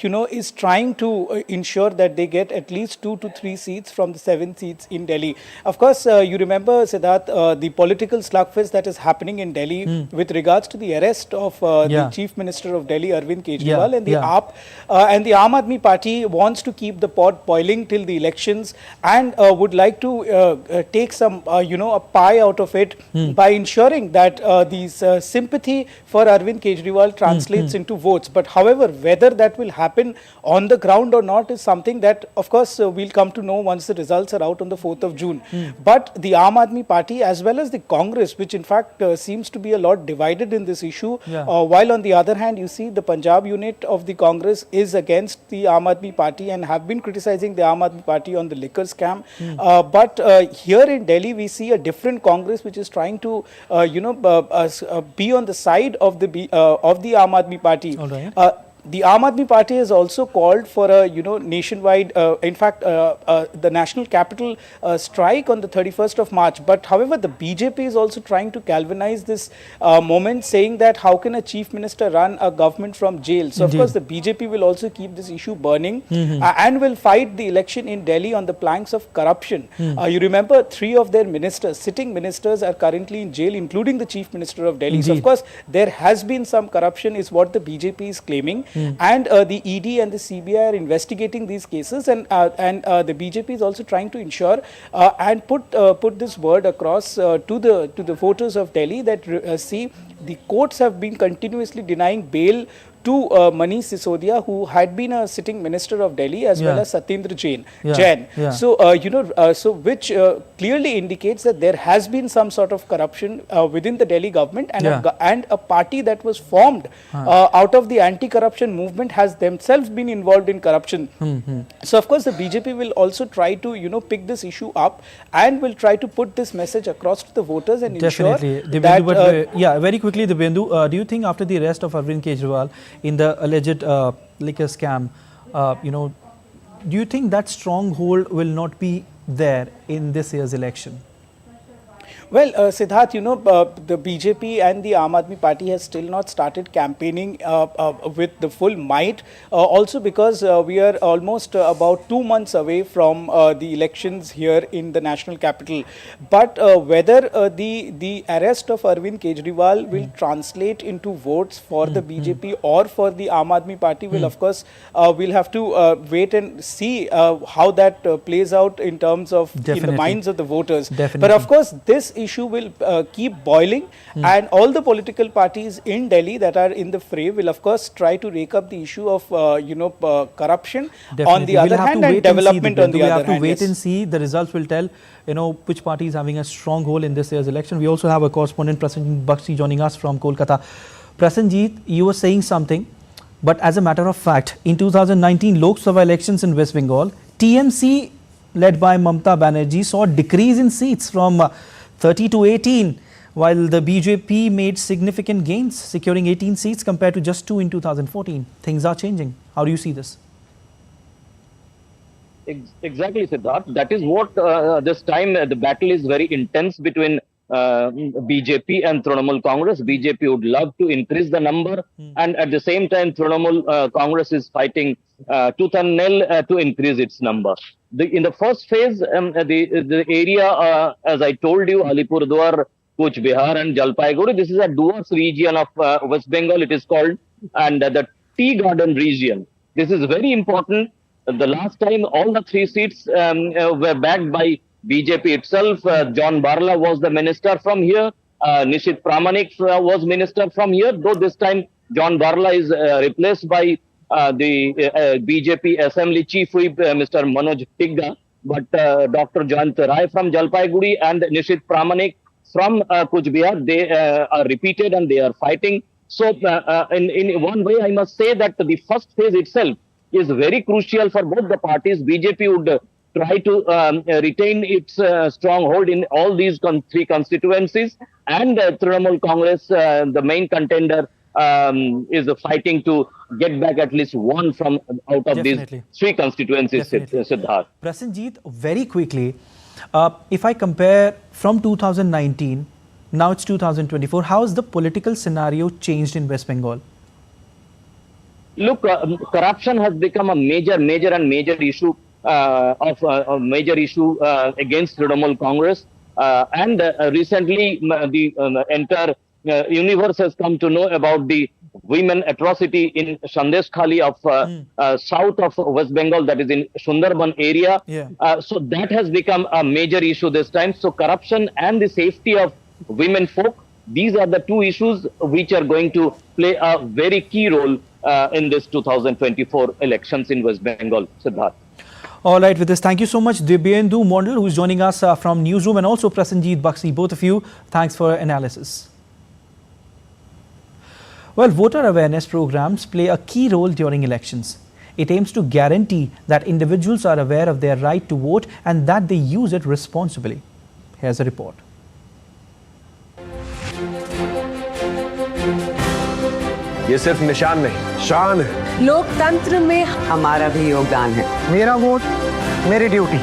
you know, is trying to ensure that they get at least 2 to 3 seats from the 7 seats in Delhi. Of course, you remember, Siddharth, the political slugfest that is happening in Delhi with regards to the arrest of the Chief Minister of Delhi, Arvind Kejriwal, and the and the Aam Aadmi Party wants to keep the pot boiling till the elections and would like to take some, you know, a pie out of it by ensuring that the sympathy for Arvind Kejriwal translates into votes. But however, whether that will happen on the ground or not is something that, of course, we'll come to know once the results are out on the 4th of June. But the Aam Aadmi Party as well as the Congress, which in fact seems to be a lot divided in this issue, while on the other hand you see the Punjab unit of the Congress is against the Aam Aadmi Party and have been criticizing the Aam Aadmi Party on the liquor scam. But here in Delhi we see a different Congress which is trying to you know, be on the side of the Aam Aadmi Party. The Aam Aadmi Party has also called for a, you know, nationwide, in fact, the national capital strike on the 31st of March. But however, the BJP is also trying to galvanize this moment, saying that how can a chief minister run a government from jail? So of course, the BJP will also keep this issue burning and will fight the election in Delhi on the planks of corruption. You remember 3 of their ministers, sitting ministers, are currently in jail, including the chief minister of Delhi. So of course, there has been some corruption is what the BJP is claiming. And the ED and the CBI are investigating these cases, and the BJP is also trying to ensure and put this word across to the voters of Delhi that see, the courts have been continuously denying bail to Manish Sisodia, who had been a sitting minister of Delhi, as well as Satyendra Jain. So, you know, so which clearly indicates that there has been some sort of corruption within the Delhi government, and, a party that was formed out of the anti-corruption movement has themselves been involved in corruption. So, of course, the BJP will also try to, you know, pick this issue up and will try to put this message across to the voters and ensure that...
yeah, very quickly, Dibyendu, do you think after the arrest of Arvind Kejriwal in the alleged liquor scam, you know, do you think that stronghold will not be there in this year's election?
Well, Siddharth, you know, the BJP and the Aam Aadmi Party has still not started campaigning with the full might. Also because we are almost about 2 months away from the elections here in the national capital. But whether the arrest of Arvind Kejriwal will translate into votes for the BJP or for the Aam Aadmi Party will, of course, we'll have to wait and see how that plays out in terms of in the minds of the voters. But of course, this issue will keep boiling, and all the political parties in Delhi that are in the fray will, of course, try to rake up the issue of you know, corruption on the other hand and development on the other hand.
We have to wait and see. The results will tell, you know, which party is having a stronghold in this year's election. We also have a correspondent, Prasanjit Bakshi, joining us from Kolkata. Prasanjit, you were saying something, but as a matter of fact, in 2019 Lok Sabha elections in West Bengal, TMC led by Mamata Banerjee saw a decrease in seats from 30 to 18, while the BJP made significant gains, securing 18 seats compared to just 2 in 2014. Things are changing. How do you see this?
Exactly, Siddharth. That is what this time the battle is very intense between BJP and Trinamool Congress. BJP would love to increase the number, and at the same time, Trinamool Congress is fighting tooth and nail to increase its number. In the first phase, the area, as I told you, Alipurduar, Kuch Bihar, and Jalpaiguri, this is a Duars region of West Bengal, it is called, and the tea garden region. This is very important. The last time, all the 3 seats were backed by BJP itself. John Barla was the minister from here. Nishit Pramanik was minister from here, though this time John Barla is replaced by the BJP Assembly Chief Whip, Mr. Manoj Tigga, but Dr. Jayant Rai from Jalpaiguri and Nishit Pramanik from Kuch Bihar, they are repeated and they are fighting. So in one way, I must say that the first phase itself is very crucial for both the parties. BJP would try to retain its stronghold in all these three constituencies, and Trinamool Congress, the main contender, is fighting to get back at least one from out of these three constituencies, Siddharth.
Prasenjit, very quickly, if I compare from 2019, now it's 2024, how has the political scenario changed in West Bengal?
Look, corruption has become a major issue against Trinamool Congress, and recently the entire universe has come to know about the women atrocity in Sandesh Khali of south of West Bengal, that is in Sundarban area. So that has become a major issue this time. So corruption and the safety of women folk, these are the two issues which are going to play a very key role in this 2024 elections in West Bengal, Siddharth.
All right, with this, thank you so much, Dibyendu Mondal, who is joining us from Newsroom, and also Prasenjit Bakshi, both of you. Thanks for analysis. Well, voter awareness programs play a key role during elections. It aims to guarantee that individuals are aware of their right to vote and that they use it responsibly. Here's a report.
ये सिर्फ निशान नहीं, शान है।
लोकतंत्र में हमारा भी योगदान है।
मेरा वोट, मेरी ड्यूटी।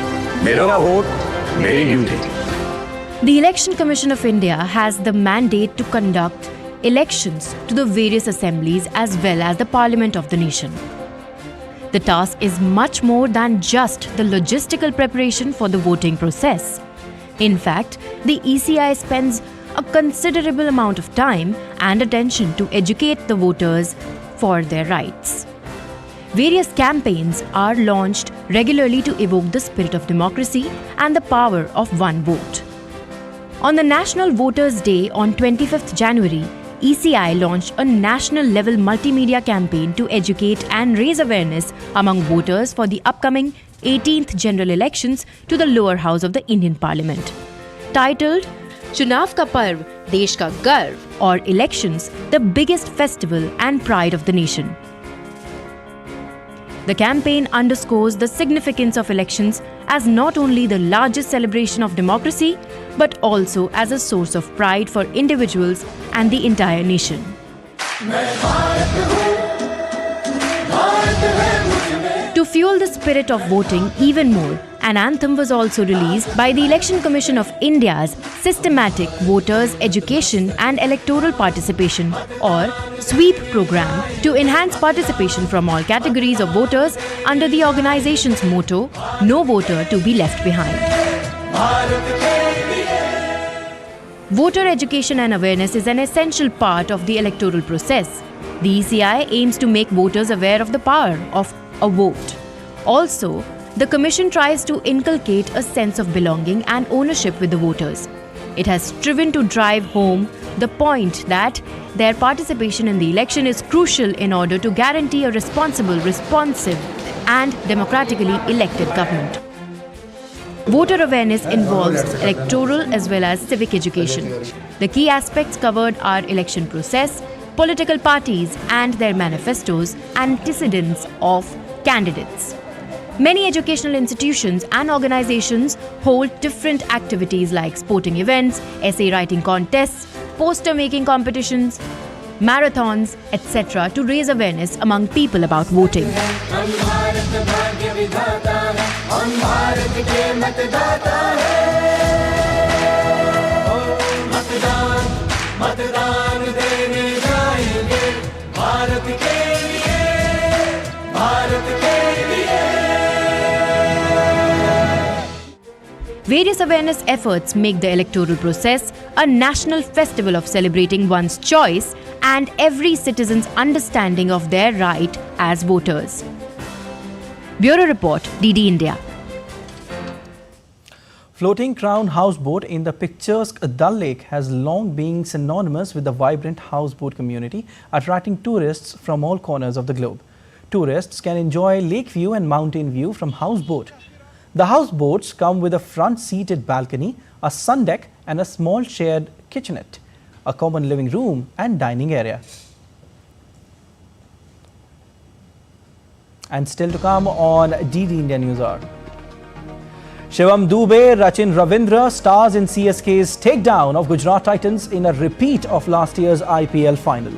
मेरा वोट, मेरी duty.
The Election Commission of India has the mandate to conduct elections to the various assemblies as well as the parliament of the nation. The task is much more than just the logistical preparation for the voting process. In fact, the ECI spends a considerable amount of time and attention to educate the voters for their rights. Various campaigns are launched regularly to evoke the spirit of democracy and the power of one vote. On the National Voters' Day on 25th January, ECI launched a national-level multimedia campaign to educate and raise awareness among voters for the upcoming 18th general elections to the lower house of the Indian Parliament. Titled Chunav Ka Parv, Desh Ka Garv, or Elections, the biggest festival and pride of the nation. The campaign underscores the significance of elections as not only the largest celebration of democracy, but also as a source of pride for individuals and the entire nation. To fuel the spirit of voting even more, an anthem was also released by the Election Commission of India's Systematic Voters Education and Electoral Participation, or SWEEP program, to enhance participation from all categories of voters under the organization's motto, No Voter to be Left Behind. Voter education and awareness is an essential part of the electoral process. The ECI aims to make voters aware of the power of a vote. Also, the Commission tries to inculcate a sense of belonging and ownership with the voters. It has striven to drive home the point that their participation in the election is crucial in order to guarantee a responsible, responsive, and democratically elected government. Voter awareness involves electoral as well as civic education. The key aspects covered are election process, political parties and their manifestos, antecedents of candidates. Many educational institutions and organizations hold different activities like sporting events, essay writing contests, poster making competitions, marathons, etc. to raise awareness among people about voting. Various awareness efforts make the electoral process a national festival of celebrating one's choice and every citizen's understanding of their right as voters. Bureau Report, DD India.
Floating Crown houseboat in the picturesque Dal Lake has long been synonymous with the vibrant houseboat community, attracting tourists from all corners of the globe. Tourists can enjoy lake view and mountain view from houseboat. The houseboats come with a front-seated balcony, a sun deck and a small shared kitchenette, a common living room and dining area. And still to come on DD India News Hour. Shivam Dube, Rachin Ravindra stars in CSK's takedown of Gujarat Titans in a repeat of last year's IPL final.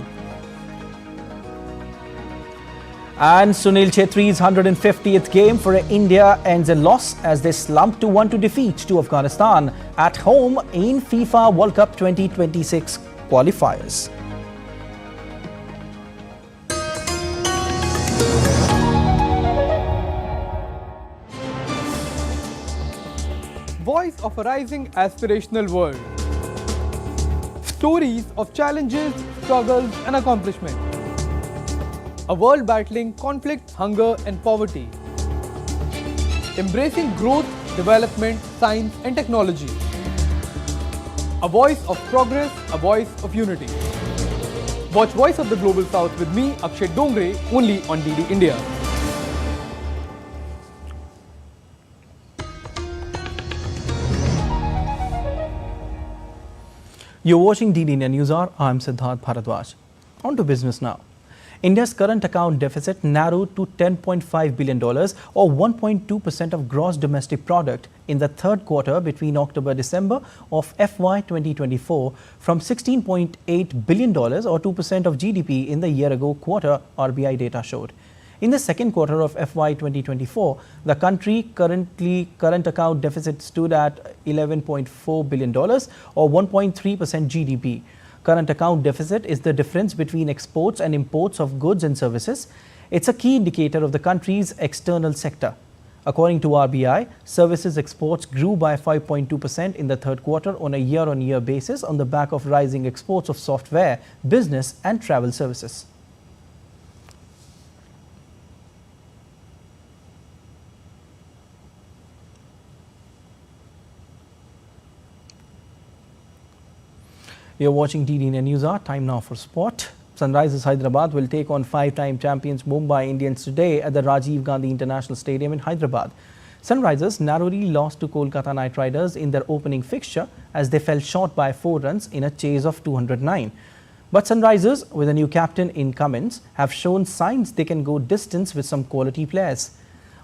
And Sunil Chhetri's 150th game for India ends in loss as they slump to 1-2 defeat to Afghanistan at home in FIFA World Cup 2026 qualifiers.
Voice of a rising aspirational world. Stories of challenges, struggles and accomplishment. A world battling conflict, hunger and poverty. Embracing growth, development, science and technology. A voice of progress, a voice of unity. Watch Voice of the Global South with me, Akshay Dongre, only on DD India.
You're watching DD India News Hour. I'm Siddharth Bharadwaj. On to business now. India's current account deficit narrowed to $10.5 billion or 1.2% of gross domestic product in the third quarter between October-December of FY 2024 from $16.8 billion or 2% of GDP in the year-ago quarter, RBI data showed. In the second quarter of FY 2024, the country current account deficit stood at $11.4 billion or 1.3% GDP. Current account deficit is the difference between exports and imports of goods and services. It's a key indicator of the country's external sector. According to RBI, services exports grew by 5.2% in the third quarter on a year-on-year basis on the back of rising exports of software, business and travel services. You're watching DD India News Hour. Time now for sport. Sunrisers Hyderabad will take on five-time champions Mumbai Indians today at the Rajiv Gandhi International Stadium in Hyderabad. Sunrisers narrowly lost to Kolkata Knight Riders in their opening fixture as they fell short by 4 runs in a chase of 209. But Sunrisers, with a new captain in Cummins, have shown signs they can go distance with some quality players.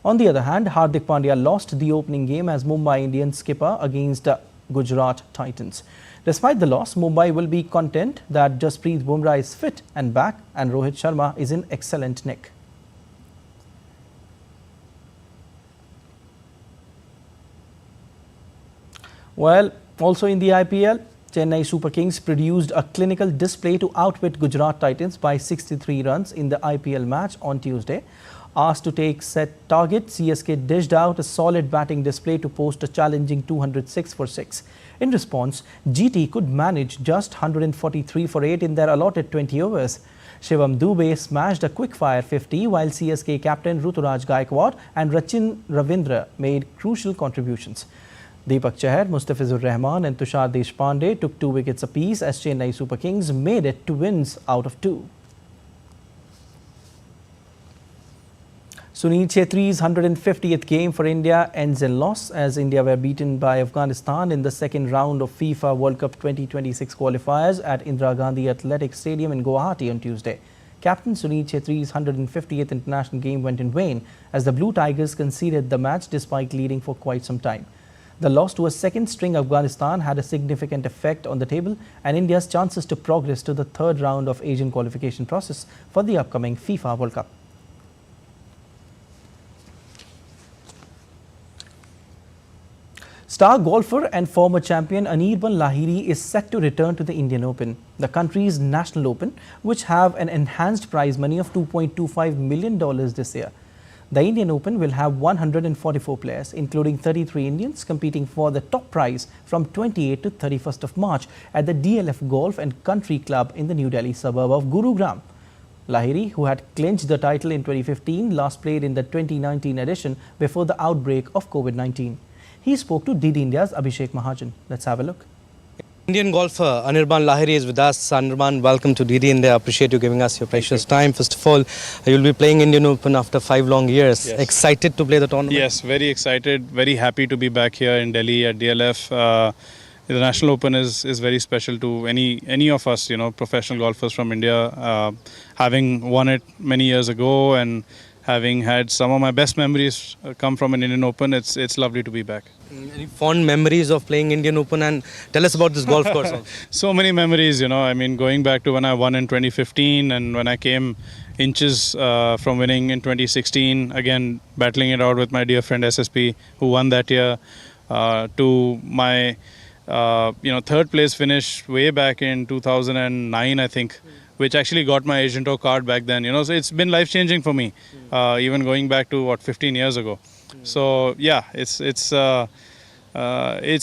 On the other hand, Hardik Pandya lost the opening game as Mumbai Indians skipper against Gujarat Titans. Despite the loss, Mumbai will be content that Jasprit Bumrah is fit and back and Rohit Sharma is in excellent nick. Well, also in the IPL, Chennai Super Kings produced a clinical display to outwit Gujarat Titans by 63 runs in the IPL match on Tuesday. Asked to take set target, CSK dished out a solid batting display to post a challenging 206 for 6. In response, GT could manage just 143 for 8 in their allotted 20 overs. Shivam Dube smashed a quick-fire 50 while CSK captain Ruturaj Gaikwad and Rachin Ravindra made crucial contributions. Deepak Chahar, Mustafizur Rahman and Tushar Deshpande took 2 wickets apiece as Chennai Super Kings made it to wins out of 2. Sunil Chhetri's 150th game for India ends in loss as India were beaten by Afghanistan in the second round of FIFA World Cup 2026 qualifiers at Indira Gandhi Athletic Stadium in Guwahati on Tuesday. Captain Sunil Chhetri's 150th international game went in vain as the Blue Tigers conceded the match despite leading for quite some time. The loss to a second-string Afghanistan had a significant effect on the table and India's chances to progress to the third round of Asian qualification process for the upcoming FIFA World Cup. Star golfer and former champion Anirban Lahiri is set to return to the Indian Open, the country's national open, which have an enhanced prize money of $2.25 million this year. The Indian Open will have 144 players, including 33 Indians, competing for the top prize from 28th to 31st of March at the DLF Golf and Country Club in the New Delhi suburb of Gurugram. Lahiri, who had clinched the title in 2015, last played in the 2019 edition before the outbreak of COVID-19. He spoke to DD India's Abhishek Mahajan. Let's have a look.
Indian golfer Anirban Lahiri is with us. Anirban, welcome to DD India. I appreciate you giving us your precious time. First of all, you'll be playing Indian Open after 5 long years.
Yes.
Excited to play the tournament?
Yes, very excited. Very happy to be back here in Delhi at DLF. The National Open is very special to any of us, professional golfers from India. Having won it many years ago and having had some of my best memories come from an Indian Open, it's lovely to be back.
Any fond memories of playing Indian Open, and tell us about this golf course also.
So many memories, going back to when I won in 2015 and when I came inches from winning in 2016, again battling it out with my dear friend SSP who won that year, to my third place finish way back in 2009, I think, which actually got my Asian Tour card back then. So it's been life-changing for me, even going back to 15 years ago. So yeah, it's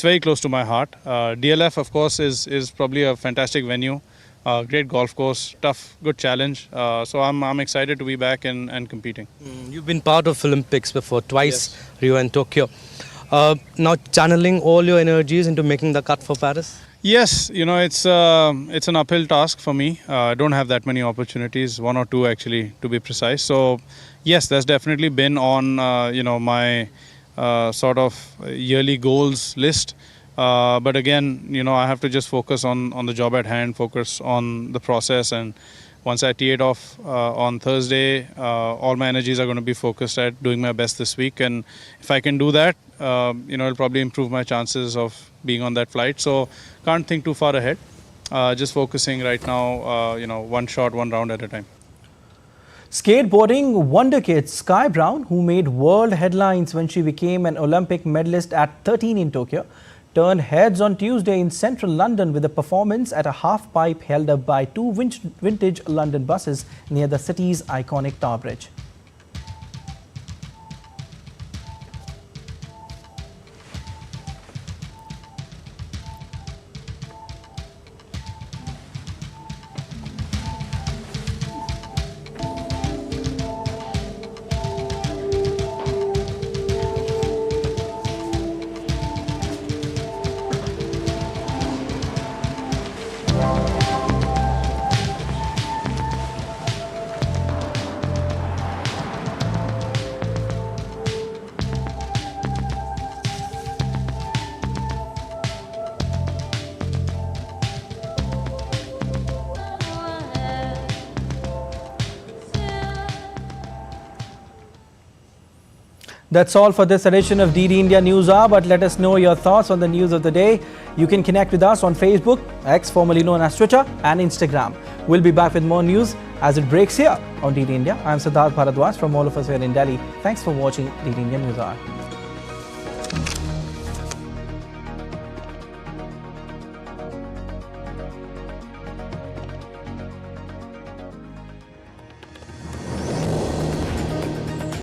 very close to my heart. DLF, of course, is probably a fantastic venue, great golf course, tough, good challenge. So I'm excited to be back and competing.
You've been part of Olympics before, twice, yes. Rio and Tokyo. Now channeling all your energies into making the cut for Paris?
Yes, it's an uphill task for me. I don't have that many opportunities, 1 or 2 actually, to be precise. So yes, that's definitely been on my sort of yearly goals list. But again, I have to just focus on the job at hand, focus on the process, and once I tee it off on Thursday, all my energies are going to be focused at doing my best this week. And if I can do that, it'll probably improve my chances of being on that flight. So can't think too far ahead. Just focusing right now, one shot, one round at a time.
Skateboarding wonder kid Sky Brown, who made world headlines when she became an Olympic medalist at 13 in Tokyo, turned heads on Tuesday in central London with a performance at a half-pipe held up by 2 vintage London buses near the city's iconic Tower Bridge. That's all for this edition of DD India News Hour, but let us know your thoughts on the news of the day. You can connect with us on Facebook, X formerly known as Twitter, and Instagram. We'll be back with more news as it breaks here on DD India. I'm Siddharth Bharadwaj from all of us here in Delhi. Thanks for watching DD India News Hour.